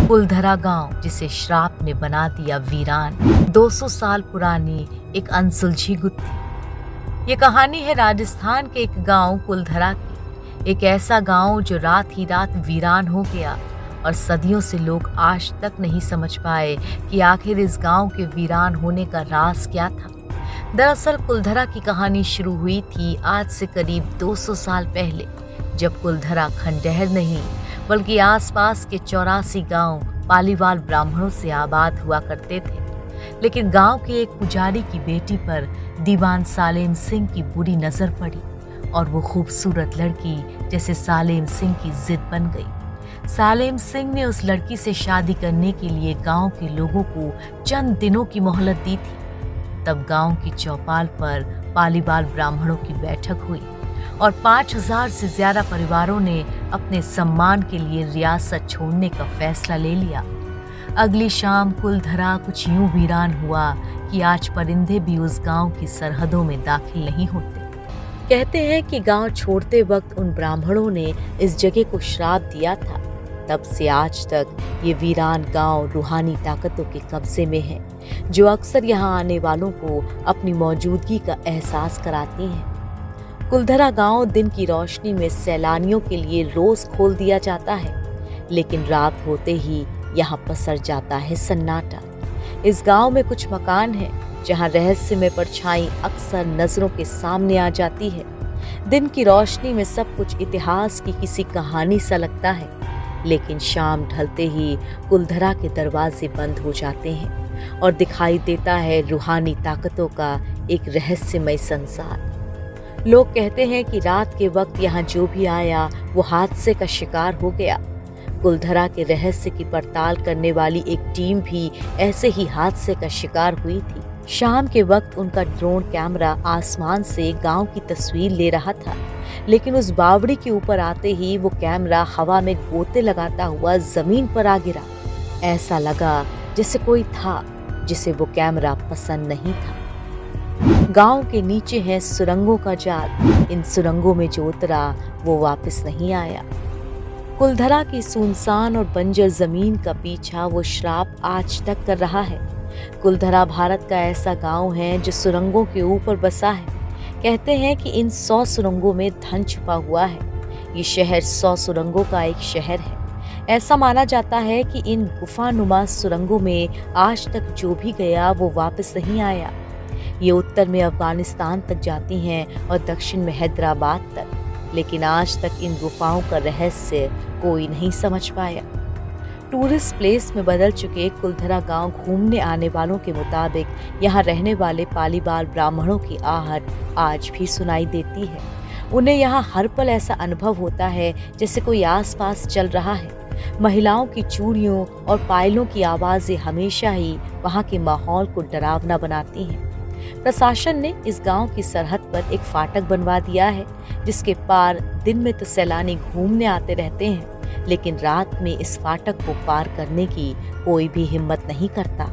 कुलधरा गांव जिसे श्राप ने बना दिया वीरान, 200 साल पुरानी एक अनसुलझी गुत्थी। ये कहानी है राजस्थान के एक गांव कुलधरा की। एक ऐसा गांव जो रात ही रात वीरान हो गया और सदियों से लोग आज तक नहीं समझ पाए कि आखिर इस गांव के वीरान होने का राज क्या था। दरअसल कुलधरा की कहानी शुरू हुई थी आज से करीब 200 साल पहले, जब कुलधरा खंडहर नहीं बल्कि आसपास के 84 गांव पालीवाल ब्राह्मणों से आबाद हुआ करते थे। लेकिन गांव के एक पुजारी की बेटी पर दीवान सालेम सिंह की बुरी नजर पड़ी और वो खूबसूरत लड़की जैसे सालेम सिंह की जिद बन गई। सालेम सिंह ने उस लड़की से शादी करने के लिए गांव के लोगों को चंद दिनों की मोहलत दी थी। तब गांव की चौपाल पर पालीवाल ब्राह्मणों की बैठक हुई और 5000 से ज्यादा परिवारों ने अपने सम्मान के लिए रियासत छोड़ने का फैसला ले लिया। अगली शाम कुलधरा कुछ यूं वीरान हुआ कि आज परिंदे भी उस गांव की सरहदों में दाखिल नहीं होते। कहते हैं कि गांव छोड़ते वक्त उन ब्राह्मणों ने इस जगह को श्राप दिया था। तब से आज तक ये वीरान गांव रूहानी ताकतों के कब्जे में है, जो अक्सर यहाँ आने वालों को अपनी मौजूदगी का एहसास कराती हैं। कुलधरा गांव दिन की रोशनी में सैलानियों के लिए रोज खोल दिया जाता है, लेकिन रात होते ही यहाँ पसर जाता है सन्नाटा। इस गांव में कुछ मकान हैं जहाँ रहस्यमय परछाई अक्सर नजरों के सामने आ जाती है। दिन की रोशनी में सब कुछ इतिहास की किसी कहानी सा लगता है, लेकिन शाम ढलते ही कुलधरा के दरवाजे बंद हो जाते हैं और दिखाई देता है रूहानी ताकतों का एक रहस्यमय संसार। लोग कहते हैं कि रात के वक्त यहाँ जो भी आया वो हादसे का शिकार हो गया। कुलधरा के रहस्य की पड़ताल करने वाली एक टीम भी ऐसे ही हादसे का शिकार हुई थी। शाम के वक्त उनका ड्रोन कैमरा आसमान से गांव की तस्वीर ले रहा था, लेकिन उस बावड़ी के ऊपर आते ही वो कैमरा हवा में गोते लगाता हुआ जमीन पर आ गिरा। ऐसा लगा जैसे कोई था जिसे वो कैमरा पसंद नहीं था। गांव के नीचे है सुरंगों का जाल। इन सुरंगों में जो उतरा वो वापस नहीं आया। कुलधरा की सुनसान और बंजर जमीन का पीछा वो श्राप आज तक कर रहा है। कुलधरा भारत का ऐसा गांव है जो सुरंगों के ऊपर बसा है। कहते हैं कि इन 100 सुरंगों में धन छुपा हुआ है। ये शहर 100 सुरंगों का एक शहर है। ऐसा माना जाता है कि इन गुफानुमा सुरंगों में आज तक जो भी गया वो वापस नहीं आया। ये उत्तर में अफगानिस्तान तक जाती हैं और दक्षिण में हैदराबाद तक, लेकिन आज तक इन गुफाओं का रहस्य कोई नहीं समझ पाया। टूरिस्ट प्लेस में बदल चुके कुलधरा गांव घूमने आने वालों के मुताबिक यहाँ रहने वाले पालीवाल ब्राह्मणों की आहट आज भी सुनाई देती है। उन्हें यहाँ हर पल ऐसा अनुभव होता है जैसे कोई आसपास चल रहा है। महिलाओं की चूड़ियों और पायलों की आवाजें हमेशा ही वहाँ के माहौल को डरावना बनाती हैं। प्रशासन ने इस गांव की सरहद पर एक फाटक बनवा दिया है, जिसके पार दिन में तो सैलानी घूमने आते रहते हैं, लेकिन रात में इस फाटक को पार करने की कोई भी हिम्मत नहीं करता।